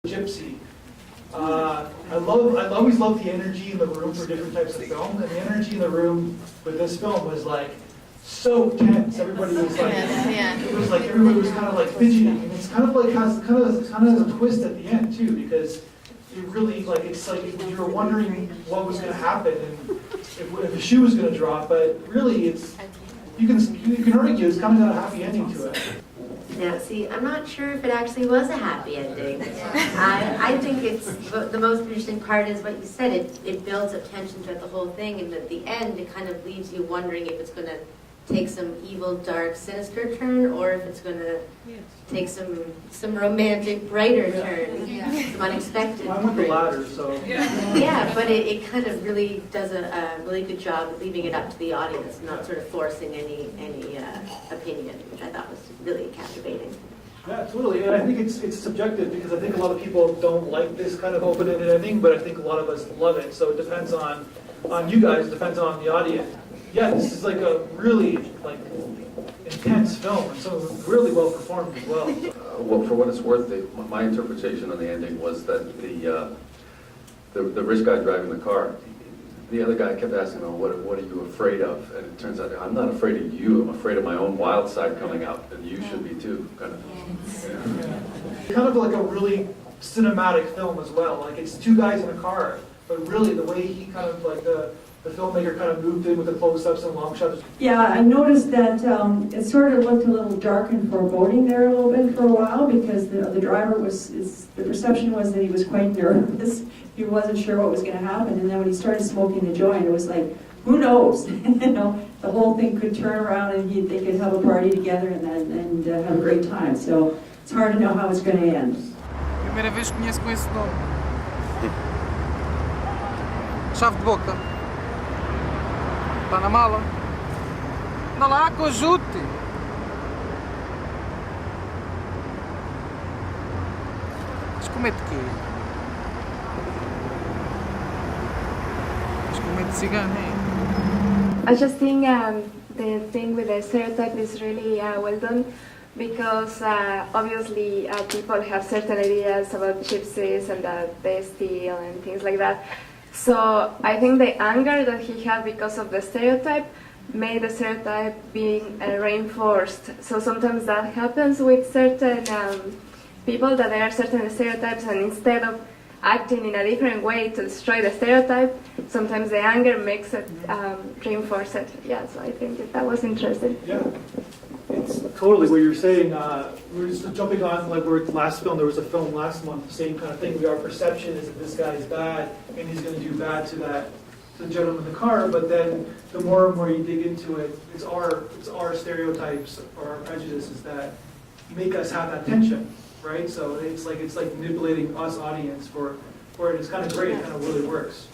GYPSY. I always love the energy in the room for different types of film, and the energy in the room with this film was like so tense. Everybody was like, it was like everybody was kind of like fidgeting, and it's kind of like has a twist at the end too, because you really like it's like you were wondering what was going to happen and if the shoe was going to drop, but really it's you can argue it's kind of got a happy ending to it. Now, see, I'm not sure if it actually was a happy ending. I think it's the most interesting part is what you said. It builds up tension throughout the whole thing, and at the end, it kind of leaves you wondering if it's going to take some evil, dark, sinister turn, or if it's going to take some romantic, brighter turn, some unexpected. I went the latter, so. Yeah, but it kind of really does a really good job of leaving it up to the audience, not sort of forcing any opinion, which I thought was really captivating. Yeah, totally. And I think it's subjective because I think a lot of people don't like this kind of open-ended ending, but I think a lot of us love it. So it depends on you guys, it depends on the audience. Yeah, this is like a really like intense film, and so really well performed as well. Well, for what it's worth, my interpretation on the ending was that the rich guy driving the car, the other guy kept asking him, what are you afraid of? And it turns out, I'm not afraid of you, I'm afraid of my own wild side coming out, and you should be too, kind of. Yeah. Kind of like a really cinematic film as well. Like it's two guys in a car, but really the way he kind of like the filmmaker kind of moved in with the close-ups and long shots. Yeah, I noticed that it sort of looked a little dark and foreboding there a little bit for a while because the driver the perception was that he was quite nervous. He wasn't sure what was going to happen, and then when he started smoking the joint, it was like, who knows? You know, the whole thing could turn around and they could have a party together and have a great time. So it's hard to know how it's going to end. Primeira vez que conheço com esse nome. Chave de boca. Está na mala. Anda lá, conjute. Mas comer de quê? Mas comer de cigano, hein? I just think the thing with the stereotype is really well done because obviously people have certain ideas about gypsies and that they steal and things like that. So I think the anger that he had because of the stereotype made the stereotype being reinforced. So sometimes that happens with certain people, that there are certain stereotypes, and instead of acting in a different way to destroy the stereotype, sometimes the anger makes it reinforce it. Yeah, so I think that was interesting. Yeah, it's totally what you're saying. We're just jumping on like where last film, there was a film last month, same kind of thing. Our perception is that this guy is bad and he's going to do bad to the gentleman in the car. But then the more and more you dig into it, it's our stereotypes or our prejudices that make us have that tension, right? So it's like manipulating us audience for it. It's kind of great. It kind of really works.